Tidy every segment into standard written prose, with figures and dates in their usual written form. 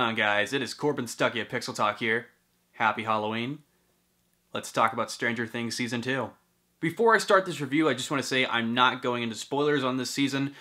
on, guys? It is Corbin Stuckey at Pixel Talk here. Happy Halloween. Let's talk about Stranger Things Season 2. Before I start this review, I just want to say I'm not going into spoilers on this season,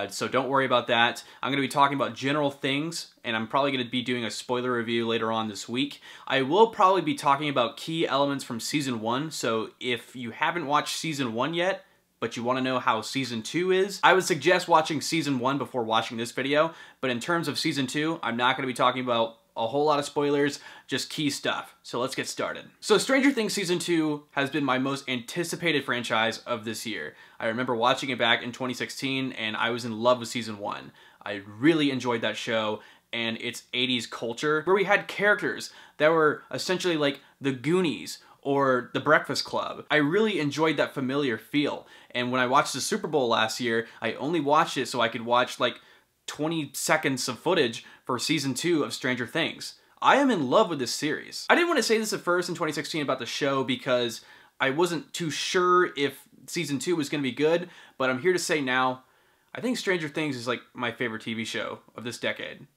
so don't worry about that. I'm going to be talking about general things, and I'm probably going to be doing a spoiler review later on this week. I will probably be talking about key elements from Season 1, so if you haven't watched Season 1 yet, but you want to know how Season 2 is, I would suggest watching Season 1 before watching this video, but in terms of Season 2, I'm not going to be talking about a whole lot of spoilers, just key stuff. So let's get started. So Stranger Things Season 2 has been my most anticipated franchise of this year. I remember watching it back in 2016 and I was in love with Season 1. I really enjoyed that show and its 80s culture, where we had characters that were essentially like the Goonies or The Breakfast Club. I really enjoyed that familiar feel. And when I watched the Super Bowl last year, I only watched it so I could watch like 20 seconds of footage for Season 2 of Stranger Things. I am in love with this series. I didn't want to say this at first in 2016 about the show because I wasn't too sure if Season 2 was going to be good, but I'm here to say now, I think Stranger Things is like my favorite TV show of this decade.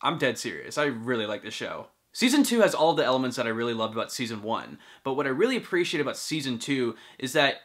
I'm dead serious. I really like this show. Season 2 has all the elements that I really loved about Season 1, but what I really appreciate about Season 2 is that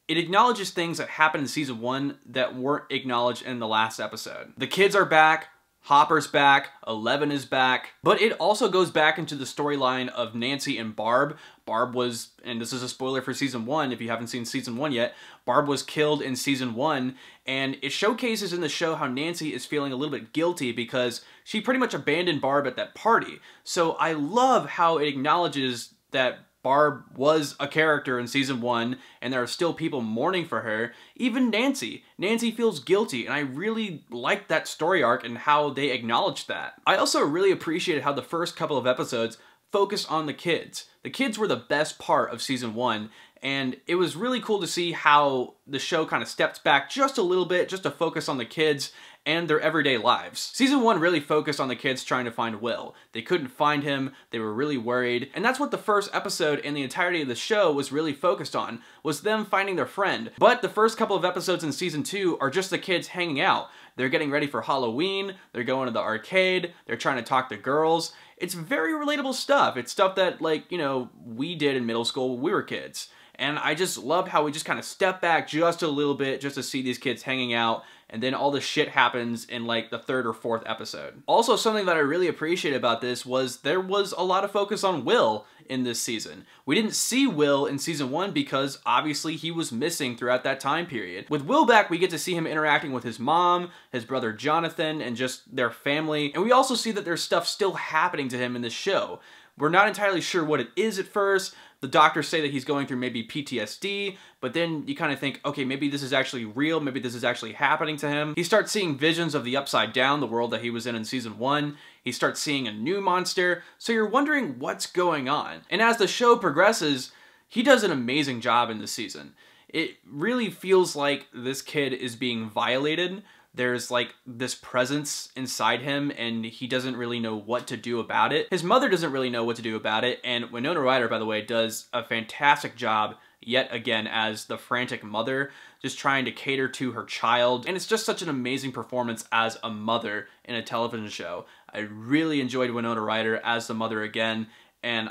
it acknowledges things that happened in Season 1 that weren't acknowledged in the last episode. The kids are back, Hopper's back, 11 is back, but it also goes back into the storyline of Nancy and Barb. Barb was, and this is a spoiler for Season 1 if you haven't seen Season 1 yet, Barb was killed in Season 1, and it showcases in the show how Nancy is feeling a little bit guilty because she pretty much abandoned Barb at that party. So I love how it acknowledges that Barb was a character in Season 1, and there are still people mourning for her. Even Nancy. Nancy feels guilty, and I really liked that story arc and how they acknowledged that. I also really appreciated how the first couple of episodes focused on the kids. The kids were the best part of Season 1, and it was really cool to see how the show kind of stepped back just a little bit just to focus on the kids and their everyday lives. Season 1 really focused on the kids trying to find Will. They couldn't find him, they were really worried, and that's what the first episode and the entirety of the show was really focused on, was them finding their friend. But the first couple of episodes in Season 2 are just the kids hanging out. They're getting ready for Halloween, they're going to the arcade, they're trying to talk to girls. It's very relatable stuff. It's stuff that, like, you know, we did in middle school when we were kids. And I just loved how we just kind of stepped back just a little bit just to see these kids hanging out, and then all this shit happens in like the third or fourth episode. Also, something that I really appreciate about this was there was a lot of focus on Will in this season. We didn't see Will in Season 1 because obviously he was missing throughout that time period. With Will back, we get to see him interacting with his mom, his brother Jonathan, and just their family. And we also see that there's stuff still happening to him in this show. We're not entirely sure what it is at first. The doctors say that he's going through maybe PTSD, but then you kind of think, okay, maybe this is actually real, maybe this is actually happening to him. He starts seeing visions of the Upside Down, the world that he was in Season 1. He starts seeing a new monster, so you're wondering what's going on. And as the show progresses, he does an amazing job in this season. It really feels like this kid is being violated. There's like this presence inside him and he doesn't really know what to do about it. His mother doesn't really know what to do about it, and Winona Ryder, by the way, does a fantastic job yet again as the frantic mother, just trying to cater to her child. And it's just such an amazing performance as a mother in a television show. I really enjoyed Winona Ryder as the mother again, and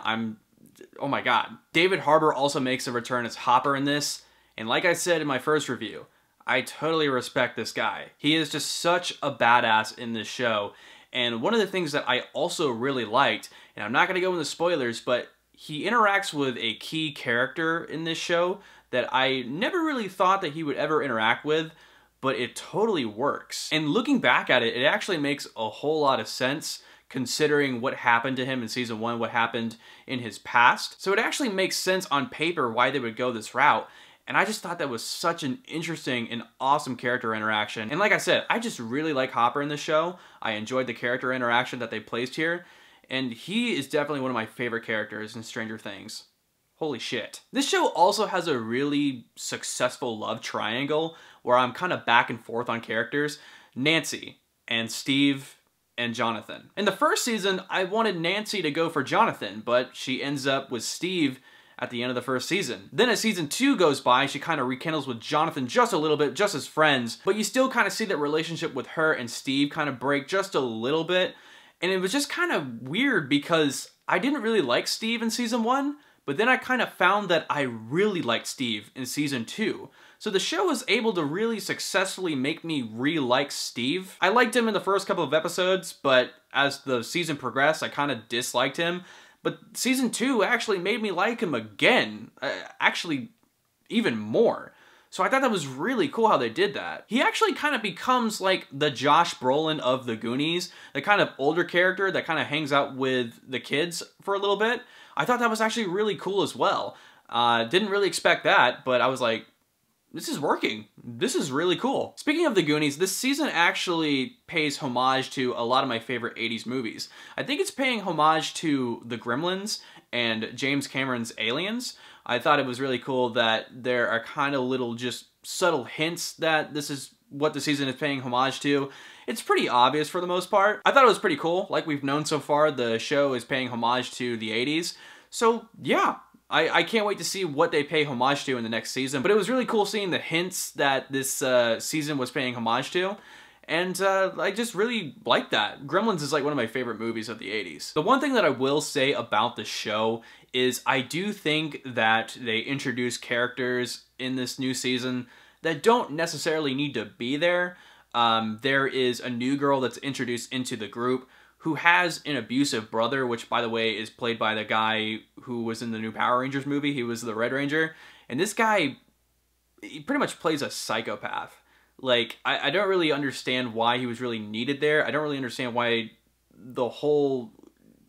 oh my god. David Harbour also makes a return as Hopper in this, and like I said in my first review, I totally respect this guy. He is just such a badass in this show. And one of the things that I also really liked, and I'm not going to go into spoilers, but he interacts with a key character in this show that I never really thought that he would ever interact with, but it totally works. And looking back at it, it actually makes a whole lot of sense considering what happened to him in Season 1, what happened in his past. So it actually makes sense on paper why they would go this route. And I just thought that was such an interesting and awesome character interaction. And like I said, I just really like Hopper in this show. I enjoyed the character interaction that they placed here. And he is definitely one of my favorite characters in Stranger Things. Holy shit. This show also has a really successful love triangle where I'm kind of back and forth on characters. Nancy and Steve and Jonathan. In the first season, I wanted Nancy to go for Jonathan, but she ends up with Steve at the end of the first season. Then as Season 2 goes by, she kind of rekindles with Jonathan just a little bit, just as friends, but you still kind of see that relationship with her and Steve kind of break just a little bit. And it was just kind of weird because I didn't really like Steve in season 1, but then I kind of found that I really liked Steve in season 2. So the show was able to really successfully make me re-like Steve. I liked him in the first couple of episodes, but as the season progressed, I kind of disliked him. But season 2 actually made me like him again, actually even more. So I thought that was really cool how they did that. He actually kind of becomes like the Josh Brolin of the Goonies, the kind of older character that kind of hangs out with the kids for a little bit. I thought that was actually really cool as well. Didn't really expect that, but I was like, this is working. This is really cool. Speaking of the Goonies, this season actually pays homage to a lot of my favorite 80s movies. I think it's paying homage to The Gremlins and James Cameron's Aliens. I thought it was really cool that there are kind of little just subtle hints that this is what the season is paying homage to. It's pretty obvious for the most part. I thought it was pretty cool. Like we've known so far, the show is paying homage to the 80s. So yeah, I can't wait to see what they pay homage to in the next season. But it was really cool seeing the hints that this season was paying homage to. And I just really like that. Gremlins is like one of my favorite movies of the 80s. The one thing that I will say about the show is I do think that they introduce characters in this new season that don't necessarily need to be there. There is a new girl that's introduced into the group who has an abusive brother, which, by the way, is played by the guy who was in the new Power Rangers movie. He was the Red Ranger. And this guy, he pretty much plays a psychopath. Like, I don't really understand why he was really needed there. I don't really understand why the whole,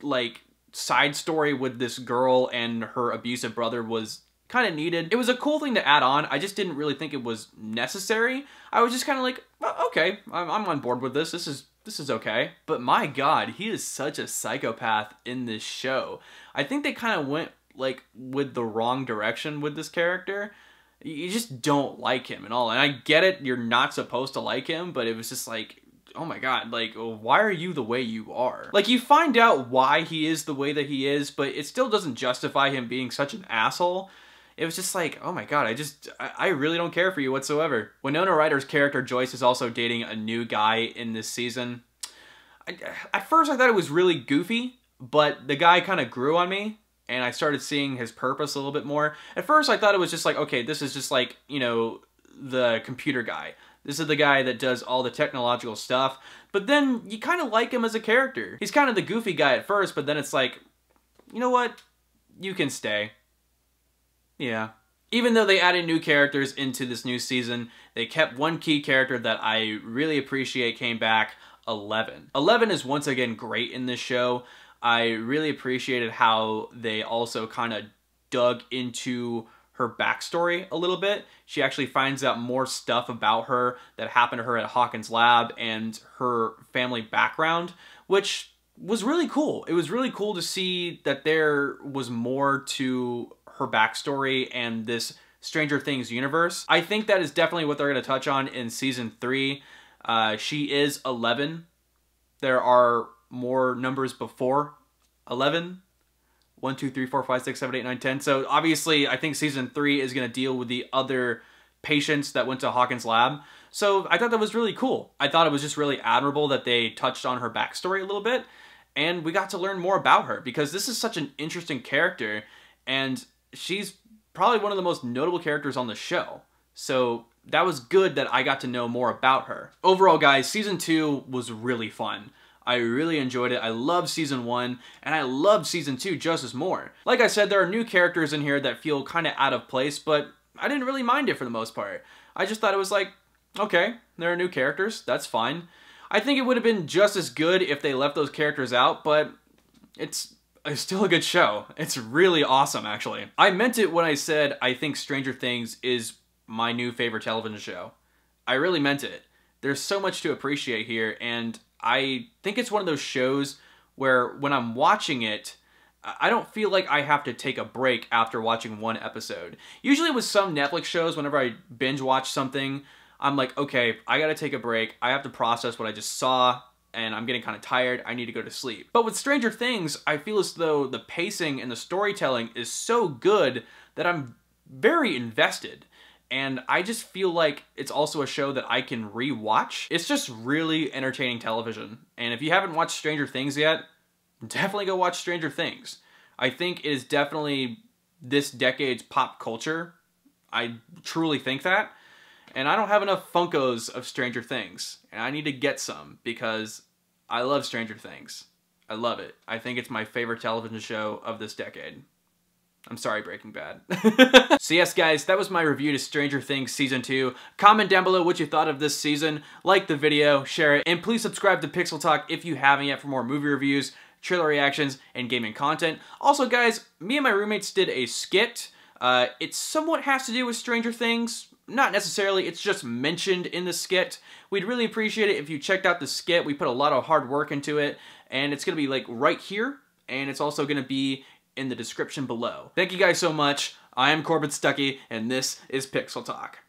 like, side story with this girl and her abusive brother was kind of needed. It was a cool thing to add on. I just didn't really think it was necessary. I was just kind of like, well, okay, I'm on board with this. This is okay. But my God, he is such a psychopath in this show. I think they kind of went, like, with the wrong direction with this character. You just don't like him at all. And I get it, you're not supposed to like him, but it was just like, oh my God, like, why are you the way you are? Like, you find out why he is the way that he is, but it still doesn't justify him being such an asshole. It was just like, oh my God, I really don't care for you whatsoever. Winona Ryder's character, Joyce, is also dating a new guy in this season. At first, I thought it was really goofy, but the guy kind of grew on me. And I started seeing his purpose a little bit more. At first, I thought it was just like, okay, this is just like, you know, the computer guy. This is the guy that does all the technological stuff. But then you kind of like him as a character. He's kind of the goofy guy at first, but then it's like, you know what? You can stay. Yeah. Even though they added new characters into this new season, they kept one key character that I really appreciate came back, 11. 11 is once again great in this show. I really appreciated how they also kind of dug into her backstory a little bit. She actually finds out more stuff about her that happened to her at Hawkins' lab and her family background, which was really cool. It was really cool to see that there was more to her backstory and this Stranger Things universe. I think that is definitely what they're going to touch on in season 3. She is 11. There are more numbers before 11. 1, 2, 3, 4, 5, 6, 7, 8, 9, 10. So obviously, I think season 3 is going to deal with the other patients that went to Hawkins' lab. So I thought that was really cool. I thought it was just really admirable that they touched on her backstory a little bit. And we got to learn more about her because this is such an interesting character. And she's probably one of the most notable characters on the show. So that was good that I got to know more about her. Overall, guys, season 2 was really fun. I really enjoyed it. I loved season 1, and I loved season 2 just as more. Like I said, there are new characters in here that feel kind of out of place, but I didn't really mind it for the most part. I just thought it was like, okay, there are new characters, that's fine. I think it would have been just as good if they left those characters out, but it's still a good show. It's really awesome, actually. I meant it when I said I think Stranger Things is my new favorite television show. I really meant it. There's so much to appreciate here, and I think it's one of those shows where when I'm watching it, I don't feel like I have to take a break after watching one episode. Usually with some Netflix shows, whenever I binge watch something, I'm like, okay, I gotta take a break. I have to process what I just saw, and I'm getting kind of tired. I need to go to sleep. But with Stranger Things, I feel as though the pacing and the storytelling is so good that I'm very invested. and I just feel like it's also a show that I can re-watch. It's just really entertaining television, and if you haven't watched Stranger Things yet, definitely go watch Stranger Things. I think it is definitely this decade's pop culture. I truly think that. And I don't have enough Funkos of Stranger Things. And I need to get some because I love Stranger Things. I love it. I think it's my favorite television show of this decade. I'm sorry, Breaking Bad. So yes, guys, that was my review to Stranger Things Season 2. Comment down below what you thought of this season. Like the video, share it, and please subscribe to Pixel Talk if you haven't yet for more movie reviews, trailer reactions, and gaming content. Also, guys, me and my roommates did a skit. It somewhat has to do with Stranger Things. Not necessarily, it's just mentioned in the skit. We'd really appreciate it if you checked out the skit. We put a lot of hard work into it, and it's going to be like right here, and it's also going to be in the description below. Thank you guys so much. I am Corbin Stuckey, and this is Pixel Talk.